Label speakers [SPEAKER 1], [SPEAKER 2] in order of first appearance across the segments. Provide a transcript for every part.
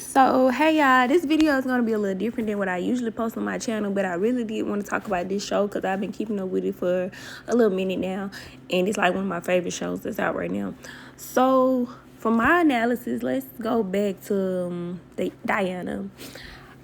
[SPEAKER 1] So, hey y'all, this video is going to be a little different than what I usually post on my channel, but I really did want to talk about this show because I've been keeping up with it for a little minute now, and it's like one of my favorite shows that's out right now. So, for my analysis, let's go back to Diana.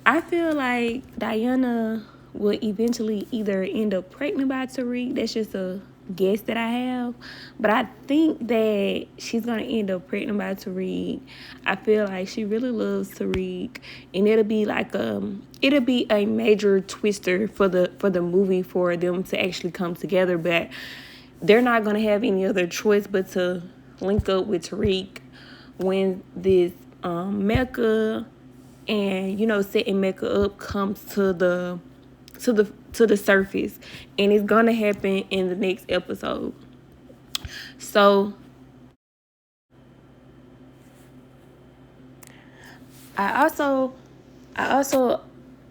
[SPEAKER 1] I feel like Diana will eventually either end up pregnant by Tariq. That's just a guess that I have. But I think that she's going to end up pregnant by Tariq. I feel like she really loves Tariq. And it'll be like it'll be a major twister for the movie for them to actually come together. But they're not going to have any other choice but to link up with Tariq when this Mecca and setting Mecca up comes to the surface, and it's gonna happen in the next episode. So I also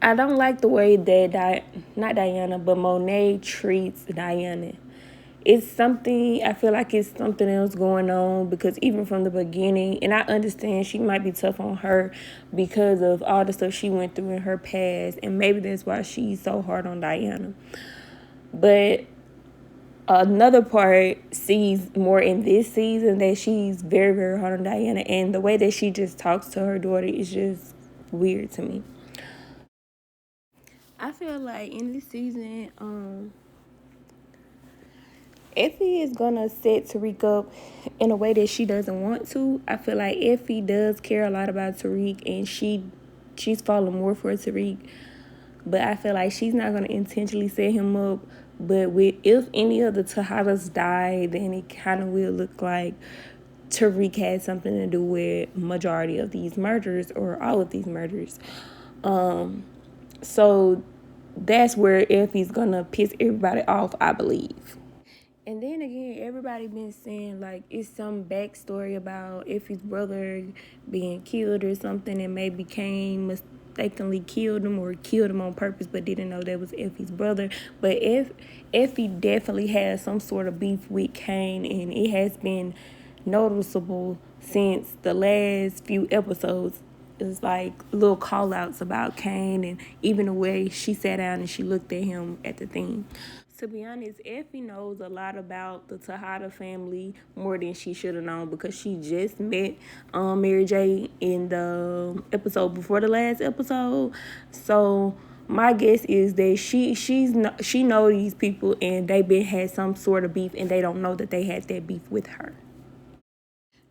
[SPEAKER 1] I don't like the way that not Diana but Monet treats Diana. It's something, I feel like it's something else going on, because even from the beginning, and I understand she might be tough on her because of all the stuff she went through in her past, and maybe that's why she's so hard on Diana. But another part sees more in this season that she's very, very hard on Diana, and the way that she just talks to her daughter is just weird to me. I feel like in this season, Effie is gonna set Tariq up in a way that she doesn't want to. I feel like Effie does care a lot about Tariq, and she's falling more for Tariq. But I feel like she's not gonna intentionally set him up. But if any of the Tejadas die, then it kind of will look like Tariq had something to do with majority of these murders or all of these murders. So that's where Effie's gonna piss everybody off, I believe. And then again, everybody been saying like it's some backstory about Effie's brother being killed or something, and maybe Kane mistakenly killed him or killed him on purpose but didn't know that was Effie's brother. But if Effie definitely has some sort of beef with Kane, and it has been noticeable since the last few episodes. It's like little call outs about Kane, and even the way she sat down and she looked at him at the thing. To be honest, Effie knows a lot about the Tejada family more than she should have known, because she just met Mary J in the episode before the last episode. So my guess is that she know these people, and they been had some sort of beef, and they don't know that they had that beef with her.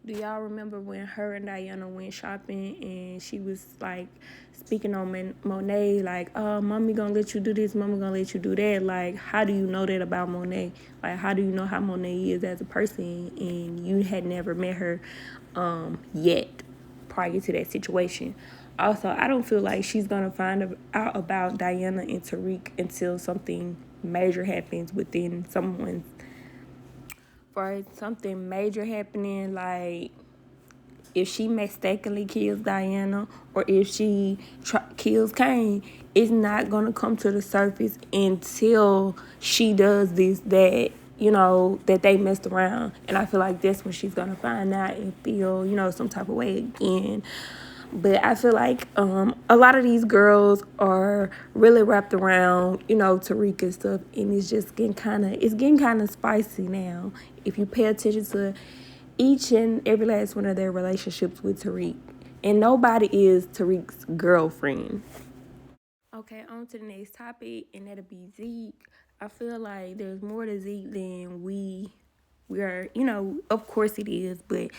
[SPEAKER 1] Do y'all remember when her and Diana went shopping and she was like speaking on Monet, like, oh, mommy gonna let you do this, mommy gonna let you do that? Like, how do you know that about Monet? Like, how do you know how Monet is as a person, and you had never met her yet prior to that situation? Also, I don't feel like she's gonna find out about Diana and Tariq until something major happens within someone's, for something major happening, like if she mistakenly kills Diana or if she kills Kane, it's not going to come to the surface until she does this, that, that they messed around. And I feel like that's when she's going to find out and feel, some type of way again. But I feel like a lot of these girls are really wrapped around, Tariq and stuff, and it's just getting kind of spicy now. If you pay attention to each and every last one of their relationships with Tariq, and nobody is Tariq's girlfriend. Okay, on to the next topic, and that'll be Zeke. I feel like there's more to Zeke than we are, of course it is, but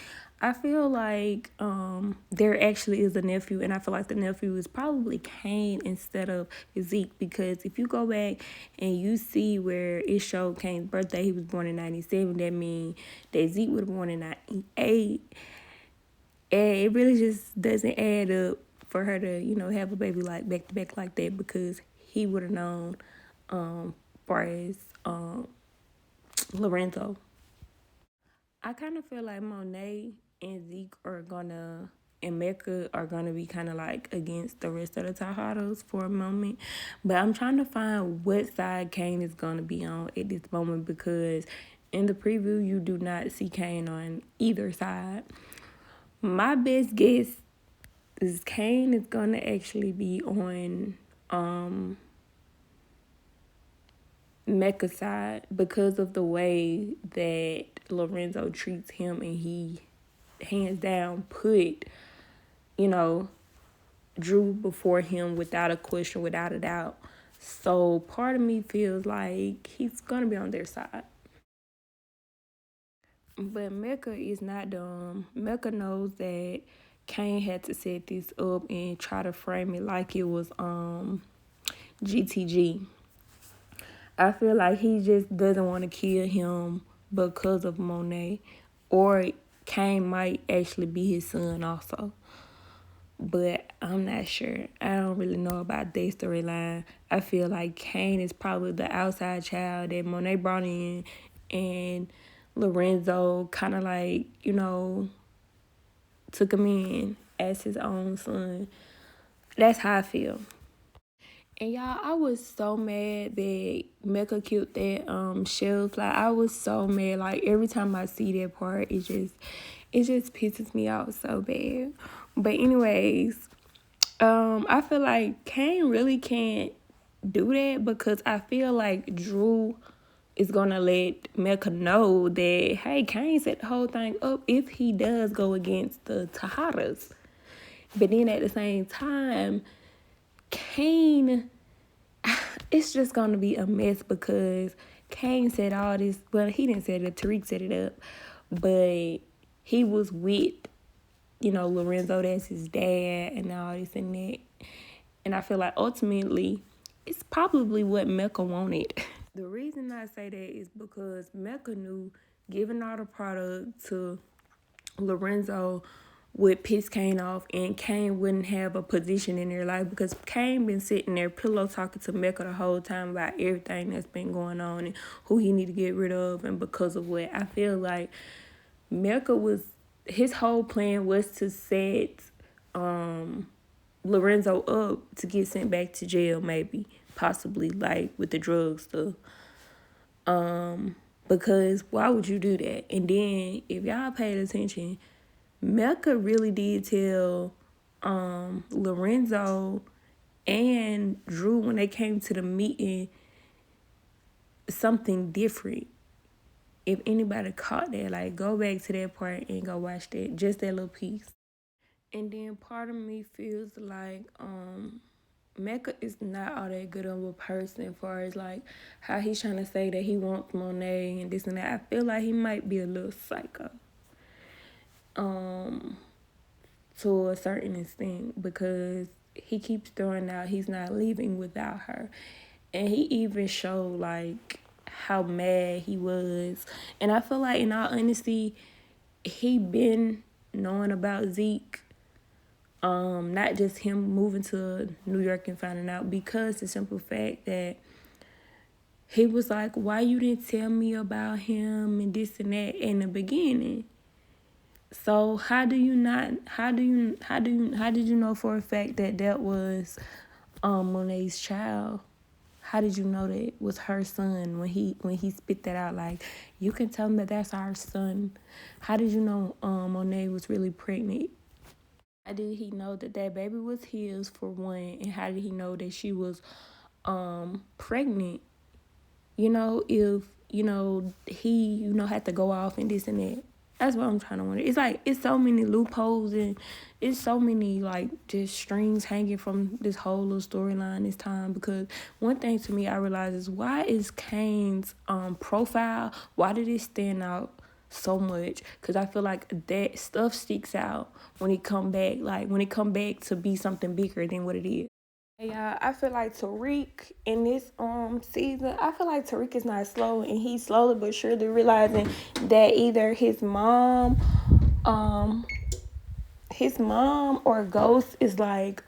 [SPEAKER 1] I feel like there actually is a nephew, and I feel like the nephew is probably Kane instead of Zeke, because if you go back and you see where it showed Kane's birthday, he was born in 97, that means that Zeke was born in 98, and it really just doesn't add up for her to, have a baby like back to back like that, because he would have known far as Lorenzo. I kind of feel like Monet and Zeke and Mecca are gonna be kind of like against the rest of the Tejadas for a moment, but I'm trying to find what side Kane is gonna be on at this moment, because in the preview you do not see Kane on either side. My best guess is Kane is gonna actually be on Mecca's side because of the way that Lorenzo treats him, and he hands down put, you know, Drew before him without a question, without a doubt. So part of me feels like he's gonna be on their side. But Mecca is not dumb. Mecca knows that Kane had to set this up and try to frame it like it was GTG. I feel like he just doesn't want to kill him because of Monet. Or Kane might actually be his son also. But I'm not sure. I don't really know about their storyline. I feel like Kane is probably the outside child that Monet brought in, and Lorenzo kind of like, took him in as his own son. That's how I feel. And y'all, I was so mad that Mecca killed that shelf. Like, I was so mad. Like, every time I see that part, it just pisses me off so bad. But anyways, I feel like Kane really can't do that because I feel like Drew is gonna let Mecca know that, hey, Kane set the whole thing up if he does go against the Tejadas. But then at the same time, Kane, it's just gonna be a mess because Kane said all this. Well, he didn't say it up. Tariq set it up, but he was with, Lorenzo, that's his dad, and all this and that. And I feel like ultimately, it's probably what Mecca wanted. The reason I say that is because Mecca knew giving all the product to Lorenzo would piss Kane off, and Kane wouldn't have a position in their life because Kane been sitting there pillow talking to Mecca the whole time about everything that's been going on and who he need to get rid of, and because of what. I feel like his whole plan was to set Lorenzo up to get sent back to jail, maybe, possibly, like with the drug stuff. Because why would you do that? And then if y'all paid attention, Mecca really did tell Lorenzo and Drew when they came to the meeting something different. If anybody caught that, like, go back to that part and go watch that, just that little piece. And then part of me feels like Mecca is not all that good of a person as far as like how he's trying to say that he wants Monet and this and that. I feel like he might be a little psycho. To a certain extent, because he keeps throwing out he's not leaving without her. And he even showed like how mad he was. And I feel like in all honesty, he been knowing about Zeke. Not just him moving to New York and finding out, because the simple fact that he was like, why you didn't tell me about him and this and that in the beginning? So how did you know for a fact that that was Monet's child? How did you know that it was her son when he spit that out? Like, you can tell me that that's our son. How did you know Monet was really pregnant? How did he know that that baby was his, for one? And how did he know that she was pregnant? If, he, had to go off and this and that. That's what I'm trying to wonder. It's like, it's so many loopholes and it's so many, like, just strings hanging from this whole little storyline this time. Because one thing to me I realize is, why is Kane's profile, why did it stand out so much? Because I feel like that stuff sticks out when it come back. Like, when it come back to be something bigger than what it is. Yeah, I feel like Tariq in this season, I feel like Tariq is not slow, and he's slowly but surely realizing that either his mom or Ghost is like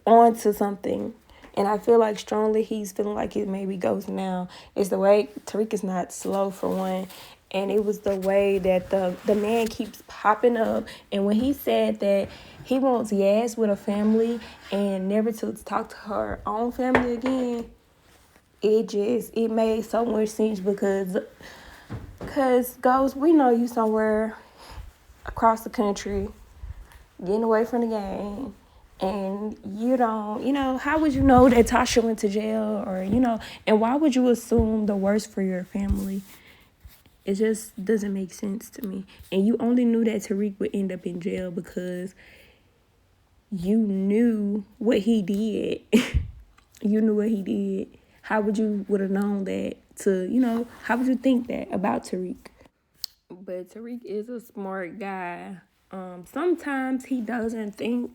[SPEAKER 1] on to something. And I feel like strongly he's feeling like it may be Ghost now. It's the way Tariq is not slow, for one. And it was the way that the man keeps popping up. And when he said that he wants Yas with a family and never to talk to her own family again, it made so much sense because Ghost, we know you somewhere across the country getting away from the game, and you don't, how would you know that Tasha went to jail, or and why would you assume the worst for your family? It just doesn't make sense to me. And you only knew that Tariq would end up in jail because you knew what he did. You knew what he did. How would you would have known that how would you think that about Tariq? But Tariq is a smart guy. Sometimes he doesn't think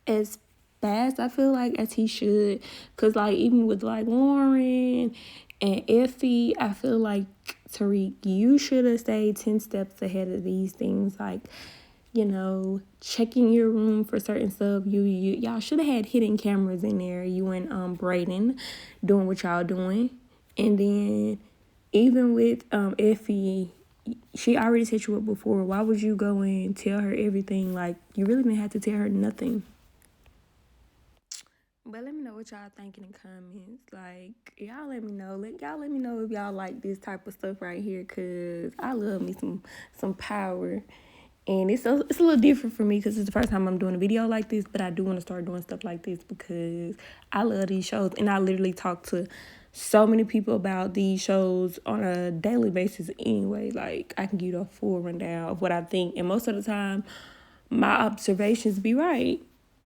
[SPEAKER 1] as fast, I feel like, as he should. Cause like even with like Lauren and Effie, I feel like Tariq, you should have stayed 10 steps ahead of these things. Like, checking your room for certain stuff. Y'all should have had hidden cameras in there. You and Brayden doing what y'all doing. And then even with Effie, she already set you up before. Why would you go and tell her everything? Like, you really didn't have to tell her nothing. But let me know what y'all think in the comments. Like, y'all let me know. Y'all let me know if y'all like this type of stuff right here, because I love me some power. And it's a little different for me because it's the first time I'm doing a video like this, but I do want to start doing stuff like this because I love these shows. And I literally talk to so many people about these shows on a daily basis anyway. Like, I can give you a full rundown of what I think. And most of the time, my observations be right.